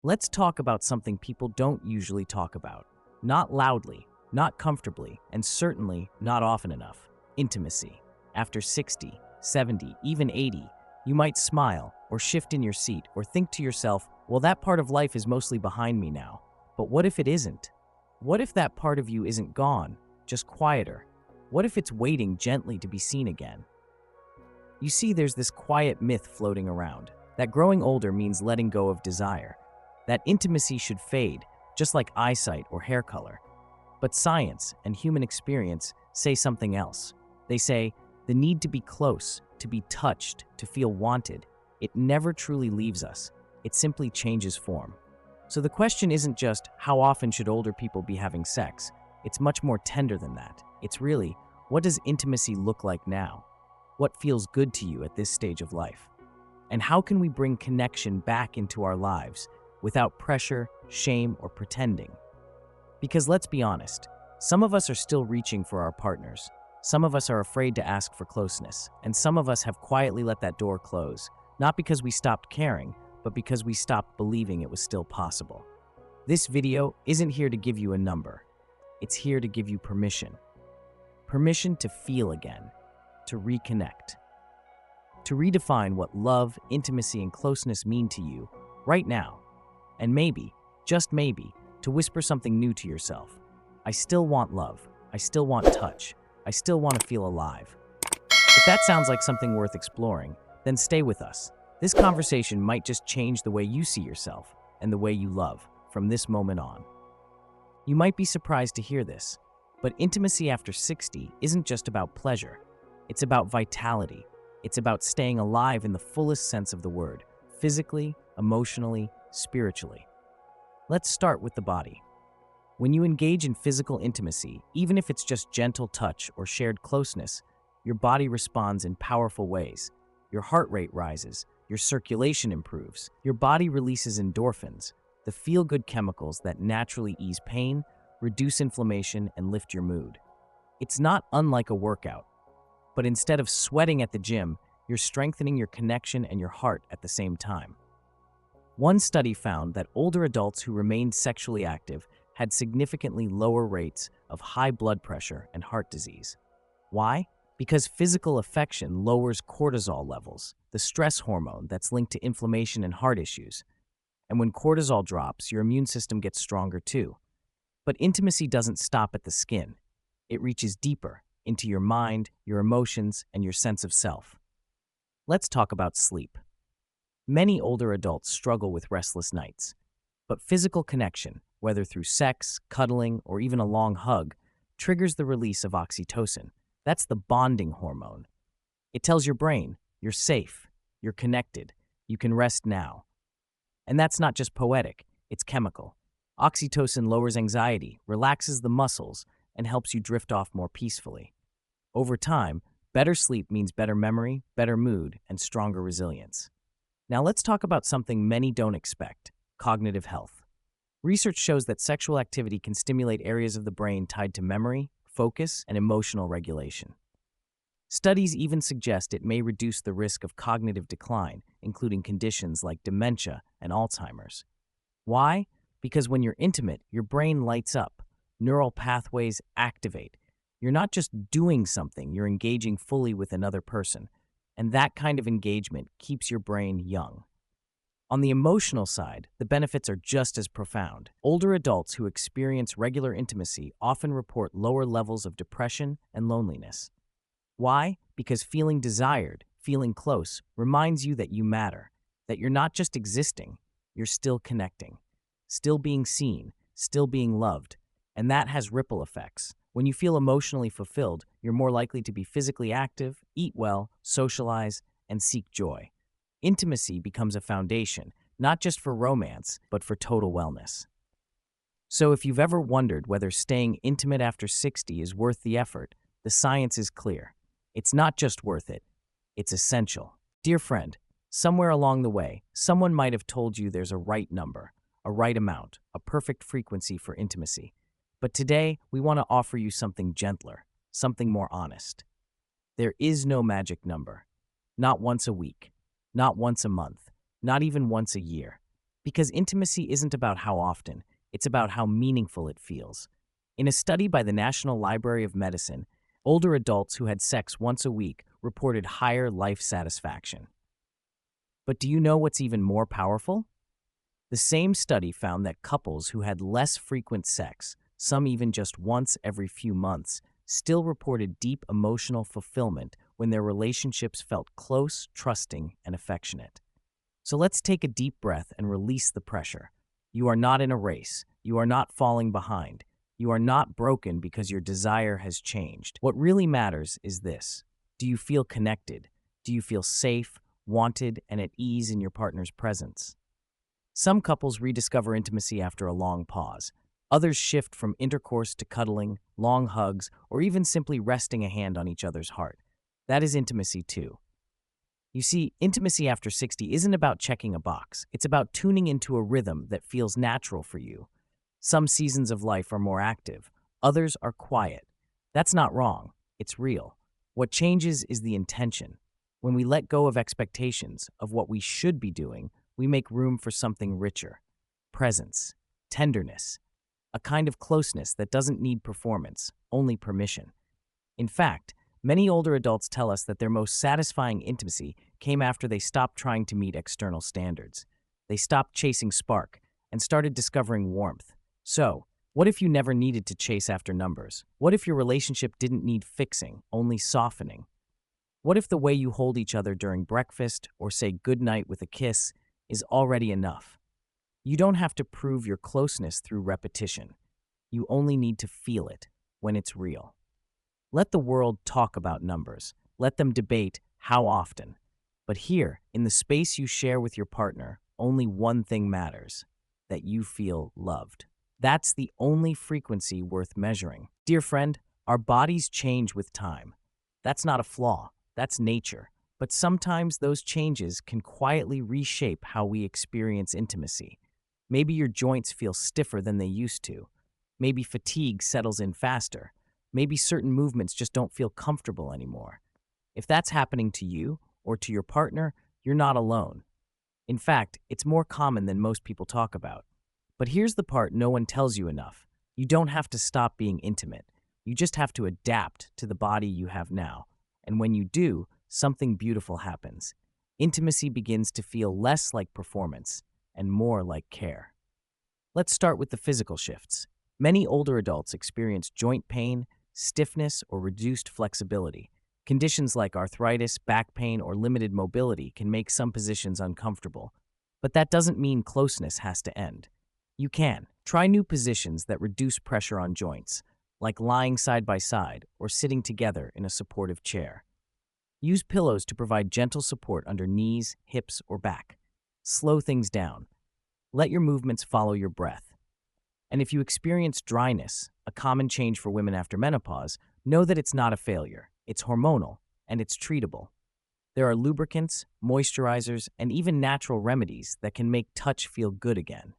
Let's talk about something people don't usually talk about. Not loudly, not comfortably, and certainly not often enough. Intimacy. After 60, 70, even 80, you might smile, or shift in your seat, or think to yourself, well, that part of life is mostly behind me now. But what if it isn't? What if that part of you isn't gone, just quieter? What if it's waiting gently to be seen again? You see, there's this quiet myth floating around that growing older means letting go of desire, that intimacy should fade, just like eyesight or hair color. But science and human experience say something else. They say the need to be close, to be touched, to feel wanted, it never truly leaves us. It simply changes form. So the question isn't just how often should older people be having sex? It's much more tender than that. It's really, what does intimacy look like now? What feels good to you at this stage of life? And how can we bring connection back into our lives without pressure, shame, or pretending? Because let's be honest, some of us are still reaching for our partners. Some of us are afraid to ask for closeness, and some of us have quietly let that door close, not because we stopped caring, but because we stopped believing it was still possible. This video isn't here to give you a number. It's here to give you permission. Permission to feel again, to reconnect, to redefine what love, intimacy, and closeness mean to you right now. And maybe, just maybe, to whisper something new to yourself. I still want love. I still want touch. I still want to feel alive. If that sounds like something worth exploring, then stay with us. This conversation might just change the way you see yourself and the way you love from this moment on. You might be surprised to hear this, but intimacy after 60 isn't just about pleasure. It's about vitality. It's about staying alive in the fullest sense of the word, physically, emotionally, spiritually. Let's start with the body. When you engage in physical intimacy, even if it's just gentle touch or shared closeness, your body responds in powerful ways. Your heart rate rises, your circulation improves, your body releases endorphins, the feel-good chemicals that naturally ease pain, reduce inflammation, and lift your mood. It's not unlike a workout, but instead of sweating at the gym, you're strengthening your connection and your heart at the same time. One study found that older adults who remained sexually active had significantly lower rates of high blood pressure and heart disease. Why? Because physical affection lowers cortisol levels, the stress hormone that's linked to inflammation and heart issues. And when cortisol drops, your immune system gets stronger too. But intimacy doesn't stop at the skin. It reaches deeper into your mind, your emotions, and your sense of self. Let's talk about sleep. Many older adults struggle with restless nights, but physical connection, whether through sex, cuddling, or even a long hug, triggers the release of oxytocin. That's the bonding hormone. It tells your brain, you're safe, you're connected, you can rest now. And that's not just poetic, it's chemical. Oxytocin lowers anxiety, relaxes the muscles, and helps you drift off more peacefully. Over time, better sleep means better memory, better mood, and stronger resilience. Now let's talk about something many don't expect: cognitive health. Research shows that sexual activity can stimulate areas of the brain tied to memory, focus, and emotional regulation. Studies even suggest it may reduce the risk of cognitive decline, including conditions like dementia and Alzheimer's. Why? Because when you're intimate, your brain lights up, neural pathways activate. You're not just doing something, you're engaging fully with another person, and that kind of engagement keeps your brain young. On the emotional side, the benefits are just as profound. Older adults who experience regular intimacy often report lower levels of depression and loneliness. Why? Because feeling desired, feeling close, reminds you that you matter, that you're not just existing, you're still connecting, still being seen, still being loved, and that has ripple effects. When you feel emotionally fulfilled, you're more likely to be physically active, eat well, socialize, and seek joy. Intimacy becomes a foundation, not just for romance, but for total wellness. So if you've ever wondered whether staying intimate after 60 is worth the effort, the science is clear. It's not just worth it, it's essential. Dear friend, somewhere along the way, someone might have told you there's a right number, a right amount, a perfect frequency for intimacy. But today, we want to offer you something gentler, something more honest. There is no magic number. Not once a week, not once a month, not even once a year. Because intimacy isn't about how often, it's about how meaningful it feels. In a study by the National Library of Medicine, older adults who had sex once a week reported higher life satisfaction. But do you know what's even more powerful? The same study found that couples who had less frequent sex, some even just once every few months, still reported deep emotional fulfillment when their relationships felt close, trusting, and affectionate. So let's take a deep breath and release the pressure. You are not in a race. You are not falling behind. You are not broken because your desire has changed. What really matters is this. Do you feel connected? Do you feel safe, wanted, and at ease in your partner's presence? Some couples rediscover intimacy after a long pause. Others shift from intercourse to cuddling, long hugs, or even simply resting a hand on each other's heart. That is intimacy too. You see, intimacy after 60 isn't about checking a box. It's about tuning into a rhythm that feels natural for you. Some seasons of life are more active. Others are quiet. That's not wrong. It's real. What changes is the intention. When we let go of expectations of what we should be doing, we make room for something richer. Presence, tenderness, a kind of closeness that doesn't need performance, only permission. In fact, many older adults tell us that their most satisfying intimacy came after they stopped trying to meet external standards. They stopped chasing spark and started discovering warmth. So, what if you never needed to chase after numbers? What if your relationship didn't need fixing, only softening? What if the way you hold each other during breakfast or say goodnight with a kiss is already enough? You don't have to prove your closeness through repetition. You only need to feel it when it's real. Let the world talk about numbers. Let them debate how often. But here, in the space you share with your partner, only one thing matters: that you feel loved. That's the only frequency worth measuring. Dear friend, our bodies change with time. That's not a flaw, that's nature. But sometimes those changes can quietly reshape how we experience intimacy. Maybe your joints feel stiffer than they used to. Maybe fatigue settles in faster. Maybe certain movements just don't feel comfortable anymore. If that's happening to you or to your partner, you're not alone. In fact, it's more common than most people talk about. But here's the part no one tells you enough. You don't have to stop being intimate. You just have to adapt to the body you have now. And when you do, something beautiful happens. Intimacy begins to feel less like performance and more like care. Let's start with the physical shifts. Many older adults experience joint pain, stiffness, or reduced flexibility. Conditions like arthritis, back pain, or limited mobility can make some positions uncomfortable. But that doesn't mean closeness has to end. You can. Try new positions that reduce pressure on joints, like lying side by side or sitting together in a supportive chair. Use pillows to provide gentle support under knees, hips, or back. Slow things down. Let your movements follow your breath. And if you experience dryness, a common change for women after menopause, know that it's not a failure. It's hormonal, and it's treatable. There are lubricants, moisturizers, and even natural remedies that can make touch feel good again.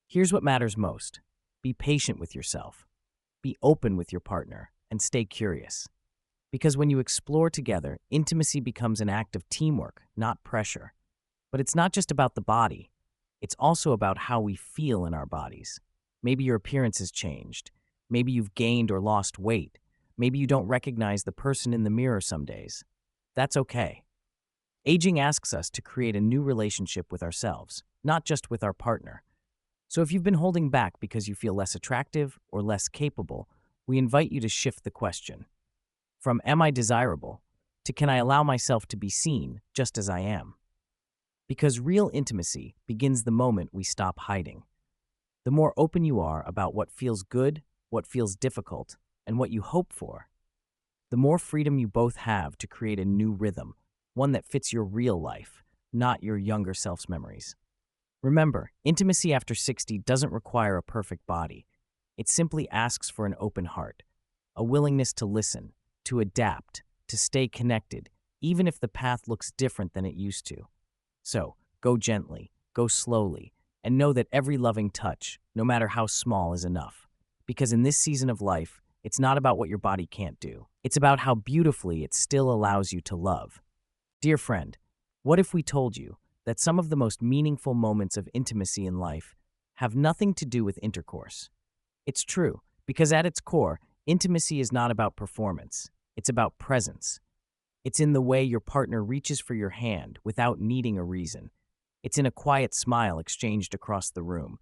Here's what matters most. Be patient with yourself. Be open with your partner, and stay curious. Because when you explore together, intimacy becomes an act of teamwork, not pressure. But it's not just about the body. It's also about how we feel in our bodies. Maybe your appearance has changed. Maybe you've gained or lost weight. Maybe you don't recognize the person in the mirror some days. That's okay. Aging asks us to create a new relationship with ourselves, not just with our partner. So if you've been holding back because you feel less attractive or less capable, we invite you to shift the question. From "Am I desirable?" to "Can I allow myself to be seen just as I am?" Because real intimacy begins the moment we stop hiding. The more open you are about what feels good, what feels difficult, and what you hope for, the more freedom you both have to create a new rhythm, one that fits your real life, not your younger self's memories. Remember, intimacy after 60 doesn't require a perfect body. It simply asks for an open heart, a willingness to listen, to adapt, to stay connected, even if the path looks different than it used to. So, go gently, go slowly, and know that every loving touch, no matter how small, is enough. Because in this season of life, it's not about what your body can't do. It's about how beautifully it still allows you to love. Dear friend, what if we told you that some of the most meaningful moments of intimacy in life have nothing to do with intercourse. It's true, because at its core, intimacy is not about performance, it's about presence. It's in the way your partner reaches for your hand without needing a reason. It's in a quiet smile exchanged across the room.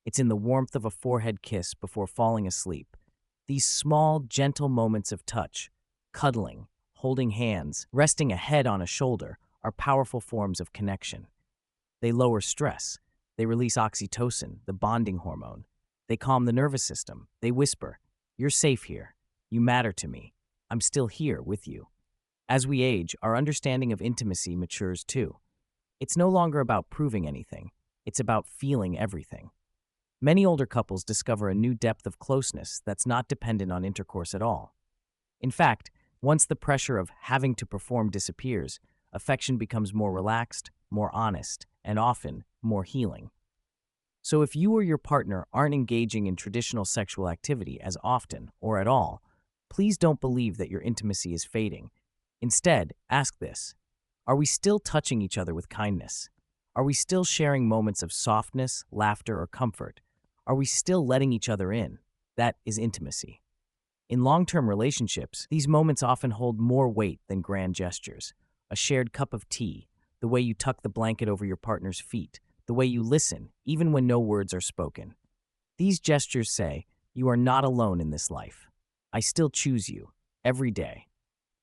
It's in the warmth of a forehead kiss before falling asleep. These small, gentle moments of touch, cuddling, holding hands, resting a head on a shoulder, are powerful forms of connection. They lower stress. They release oxytocin, the bonding hormone. They calm the nervous system. They whisper, "You're safe here. You matter to me. I'm still here with you." As we age, our understanding of intimacy matures too. It's no longer about proving anything. It's about feeling everything. Many older couples discover a new depth of closeness that's not dependent on intercourse at all. In fact, once the pressure of having to perform disappears, affection becomes more relaxed, more honest, and often more healing. So if you or your partner aren't engaging in traditional sexual activity as often or at all, please don't believe that your intimacy is fading. Instead, ask this: are we still touching each other with kindness? Are we still sharing moments of softness, laughter, or comfort? Are we still letting each other in? That is intimacy. In long-term relationships, these moments often hold more weight than grand gestures. A shared cup of tea, the way you tuck the blanket over your partner's feet, the way you listen, even when no words are spoken. These gestures say, "You are not alone in this life. I still choose you, every day."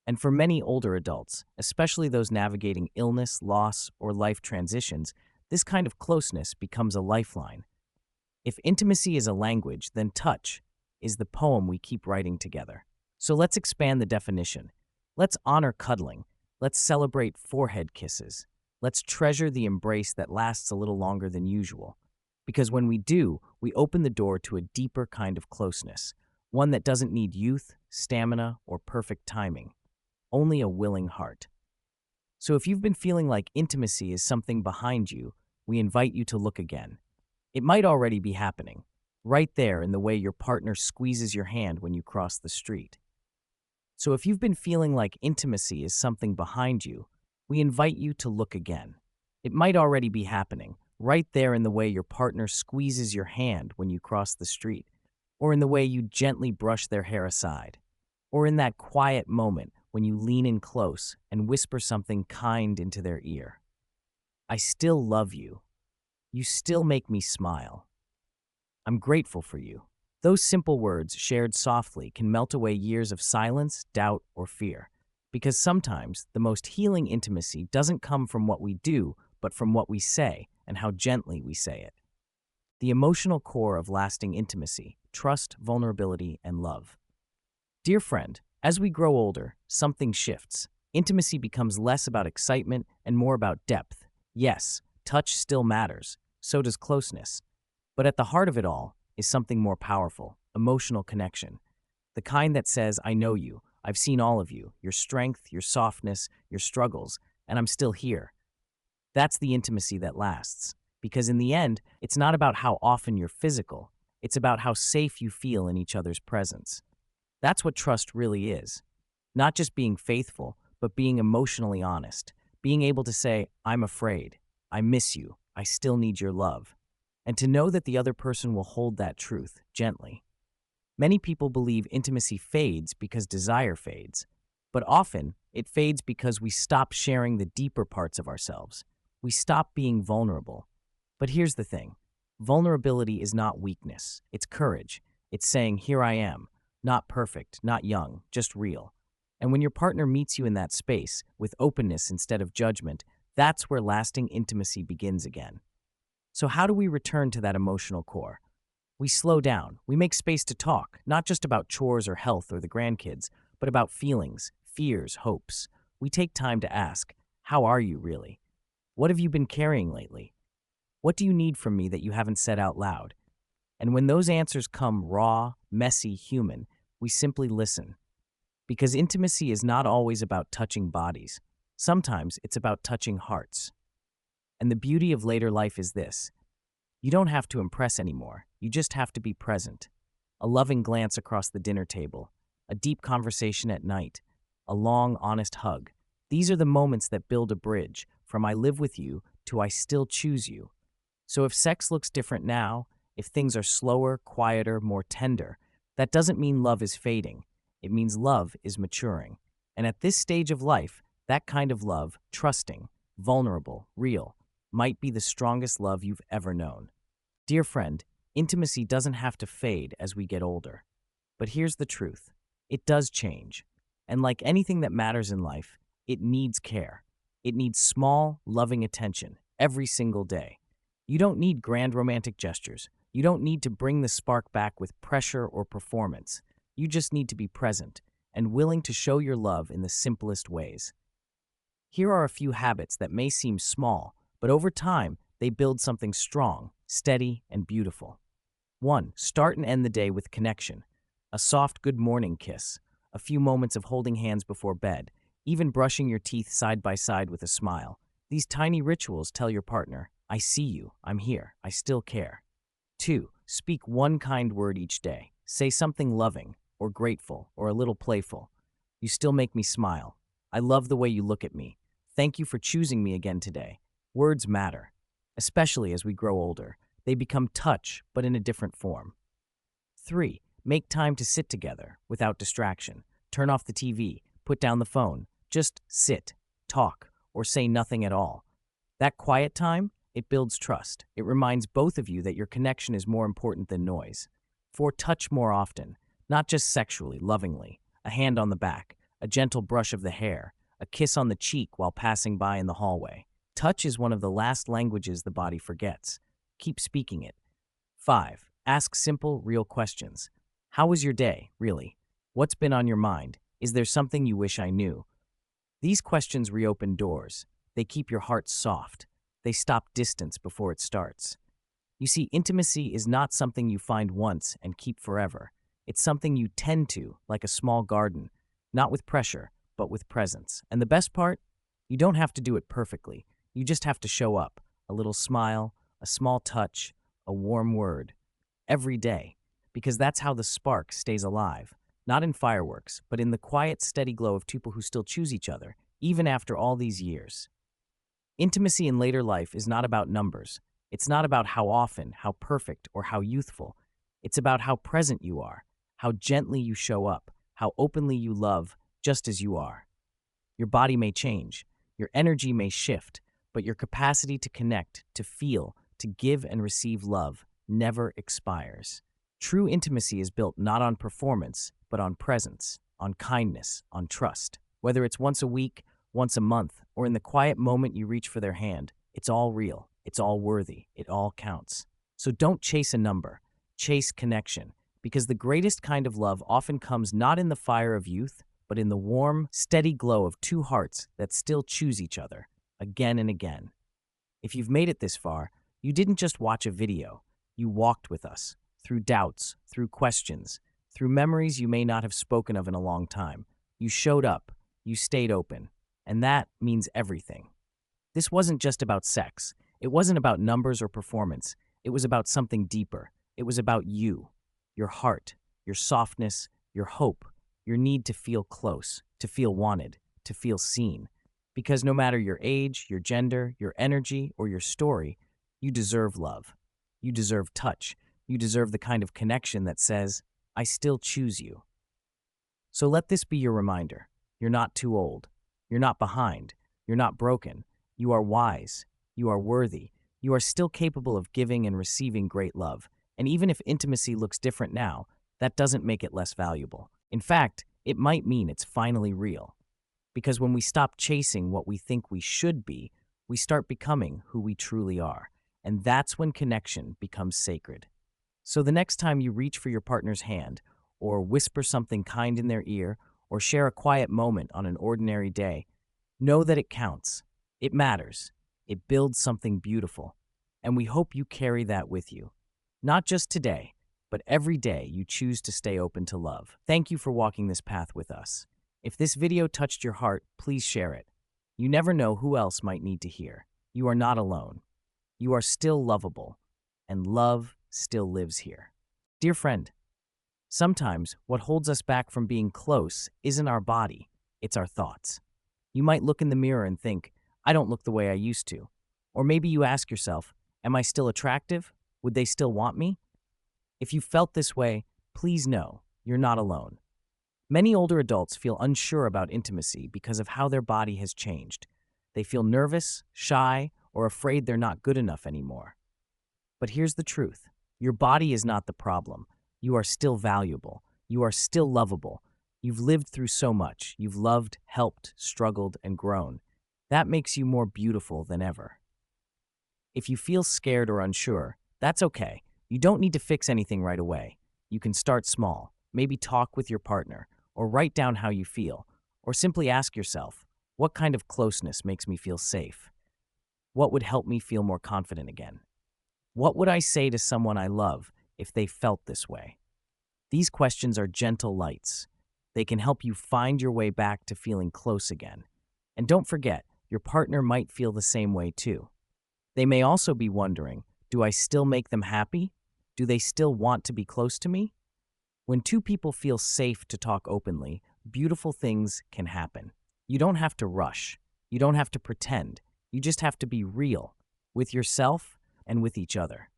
And for many older adults, especially those navigating illness, loss, or life transitions, this kind of closeness becomes a lifeline. If intimacy is a language, then touch is the poem we keep writing together. So let's expand the definition. Let's honor cuddling. Let's celebrate forehead kisses. Let's treasure the embrace that lasts a little longer than usual. Because when we do, we open the door to a deeper kind of closeness, one that doesn't need youth, stamina, or perfect timing. Only a willing heart. So if you've been feeling like intimacy is something behind you, we invite you to look again. It might already be happening, right there in the way your partner squeezes your hand when you cross the street. So if you've been feeling like intimacy is something behind you, we invite you to look again. It might already be happening, right there in the way your partner squeezes your hand when you cross the street, or in the way you gently brush their hair aside, or in that quiet moment when you lean in close and whisper something kind into their ear. "I still love you. You still make me smile. I'm grateful for you." Those simple words, shared softly, can melt away years of silence, doubt, or fear. Because sometimes the most healing intimacy doesn't come from what we do, but from what we say and how gently we say it. The emotional core of lasting intimacy: trust, vulnerability, and love. Dear friend, as we grow older, something shifts. Intimacy becomes less about excitement and more about depth. Yes, touch still matters. So does closeness. But at the heart of it all is something more powerful: emotional connection. The kind that says, "I know you, I've seen all of you, your strength, your softness, your struggles, and I'm still here." That's the intimacy that lasts. Because in the end, it's not about how often you're physical. It's about how safe you feel in each other's presence. That's what trust really is. Not just being faithful, but being emotionally honest. Being able to say, "I'm afraid. I miss you. I still need your love." And to know that the other person will hold that truth gently. Many people believe intimacy fades because desire fades, but often it fades because we stop sharing the deeper parts of ourselves. We stop being vulnerable. But here's the thing: vulnerability is not weakness, it's courage. It's saying, "Here I am, not perfect, not young, just real." And when your partner meets you in that space, with openness instead of judgment, that's where lasting intimacy begins again. So how do we return to that emotional core? We slow down. We make space to talk, not just about chores or health or the grandkids, but about feelings, fears, hopes. We take time to ask, "How are you really? What have you been carrying lately? What do you need from me that you haven't said out loud?" And when those answers come raw, messy, human, we simply listen. Because intimacy is not always about touching bodies. Sometimes it's about touching hearts. And the beauty of later life is this: you don't have to impress anymore. You just have to be present. A loving glance across the dinner table, a deep conversation at night, a long, honest hug. These are the moments that build a bridge from "I live with you" to I still choose you. So if sex looks different now, if things are slower, quieter, more tender, that doesn't mean love is fading. It means love is maturing. And at this stage of life, that kind of love, trusting, vulnerable, real, might be the strongest love you've ever known. Dear friend, intimacy doesn't have to fade as we get older. But here's the truth. It does change. And like anything that matters in life, it needs care. It needs small, loving attention every single day. You don't need grand romantic gestures. You don't need to bring the spark back with pressure or performance. You just need to be present and willing to show your love in the simplest ways. Here are a few habits that may seem small, but over time, they build something strong, steady, and beautiful. 1. Start and end the day with connection. A soft good morning kiss, a few moments of holding hands before bed, even brushing your teeth side by side with a smile. These tiny rituals tell your partner, I see you, I'm here, I still care. 2. Speak one kind word each day. Say something loving, or grateful, or a little playful. You still make me smile. I love the way you look at me. Thank you for choosing me again today. Words matter, especially as we grow older. They become touch, but in a different form. 3. Make time to sit together without distraction. Turn off the TV, put down the phone. Just sit, talk, or say nothing at all. That quiet time, it builds trust. It reminds both of you that your connection is more important than noise. 4. Touch more often, not just sexually, lovingly. A hand on the back, a gentle brush of the hair, a kiss on the cheek while passing by in the hallway. Touch is one of the last languages the body forgets. Keep speaking it. 5. Ask simple, real questions. How was your day, really? What's been on your mind? Is there something you wish I knew? These questions reopen doors. They keep your heart soft. They stop distance before it starts. You see, intimacy is not something you find once and keep forever. It's something you tend to, like a small garden, not with pressure, but with presence. And the best part? You don't have to do it perfectly. You just have to show up. A little smile, a small touch, a warm word. Every day. Because that's how the spark stays alive. Not in fireworks, but in the quiet, steady glow of people who still choose each other, even after all these years. Intimacy in later life is not about numbers. It's not about how often, how perfect, or how youthful. It's about how present you are, how gently you show up, how openly you love, just as you are. Your body may change, your energy may shift, but your capacity to connect, to feel, to give and receive love never expires. True intimacy is built not on performance, but on presence, on kindness, on trust. Whether it's once a week, once a month, or in the quiet moment you reach for their hand, it's all real, it's all worthy, it all counts. So don't chase a number, chase connection, because the greatest kind of love often comes not in the fire of youth, but in the warm, steady glow of two hearts that still choose each other, again and again. If you've made it this far, you didn't just watch a video, you walked with us, through doubts, through questions, through memories you may not have spoken of in a long time. You showed up, you stayed open, and that means everything. This wasn't just about sex. It wasn't about numbers or performance. It was about something deeper. It was about you, your heart, your softness, your hope, your need to feel close, to feel wanted, to feel seen. Because no matter your age, your gender, your energy, or your story, you deserve love. You deserve touch. You deserve the kind of connection that says, I still choose you. So let this be your reminder. You're not too old. You're not behind. You're not broken. You are wise. You are worthy. You are still capable of giving and receiving great love. And even if intimacy looks different now, that doesn't make it less valuable. In fact, it might mean it's finally real. Because when we stop chasing what we think we should be, we start becoming who we truly are. And that's when connection becomes sacred. So the next time you reach for your partner's hand, or whisper something kind in their ear, or share a quiet moment on an ordinary day, know that it counts. It matters. It builds something beautiful. And we hope you carry that with you. Not just today, but every day you choose to stay open to love. Thank you for walking this path with us. If this video touched your heart, please share it. You never know who else might need to hear. You are not alone. You are still lovable, and love still lives here. Dear friend, sometimes what holds us back from being close isn't our body, it's our thoughts. You might look in the mirror and think, I don't look the way I used to. Or maybe you ask yourself, am I still attractive? Would they still want me? If you felt this way, please know you're not alone. Many older adults feel unsure about intimacy because of how their body has changed. They feel nervous, shy, or afraid they're not good enough anymore. But here's the truth. Your body is not the problem. You are still valuable. You are still lovable. You've lived through so much. You've loved, helped, struggled, and grown. That makes you more beautiful than ever. If you feel scared or unsure, that's okay. You don't need to fix anything right away. You can start small. Maybe talk with your partner, or write down how you feel, or simply ask yourself, what kind of closeness makes me feel safe? What would help me feel more confident again? What would I say to someone I love if they felt this way? These questions are gentle lights. They can help you find your way back to feeling close again. And don't forget, your partner might feel the same way too. They may also be wondering, do I still make them happy? Do they still want to be close to me? When two people feel safe to talk openly, beautiful things can happen. You don't have to rush. You don't have to pretend. You just have to be real with yourself and with each other.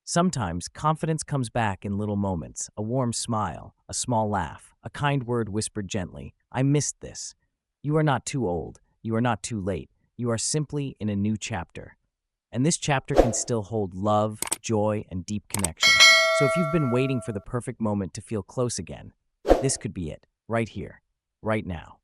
Sometimes confidence comes back in little moments, a warm smile, a small laugh, a kind word whispered gently. I missed this. You are not too old. You are not too late. You are simply in a new chapter. And this chapter can still hold love, joy, and deep connection. So if you've been waiting for the perfect moment to feel close again, this could be it, right here, right now.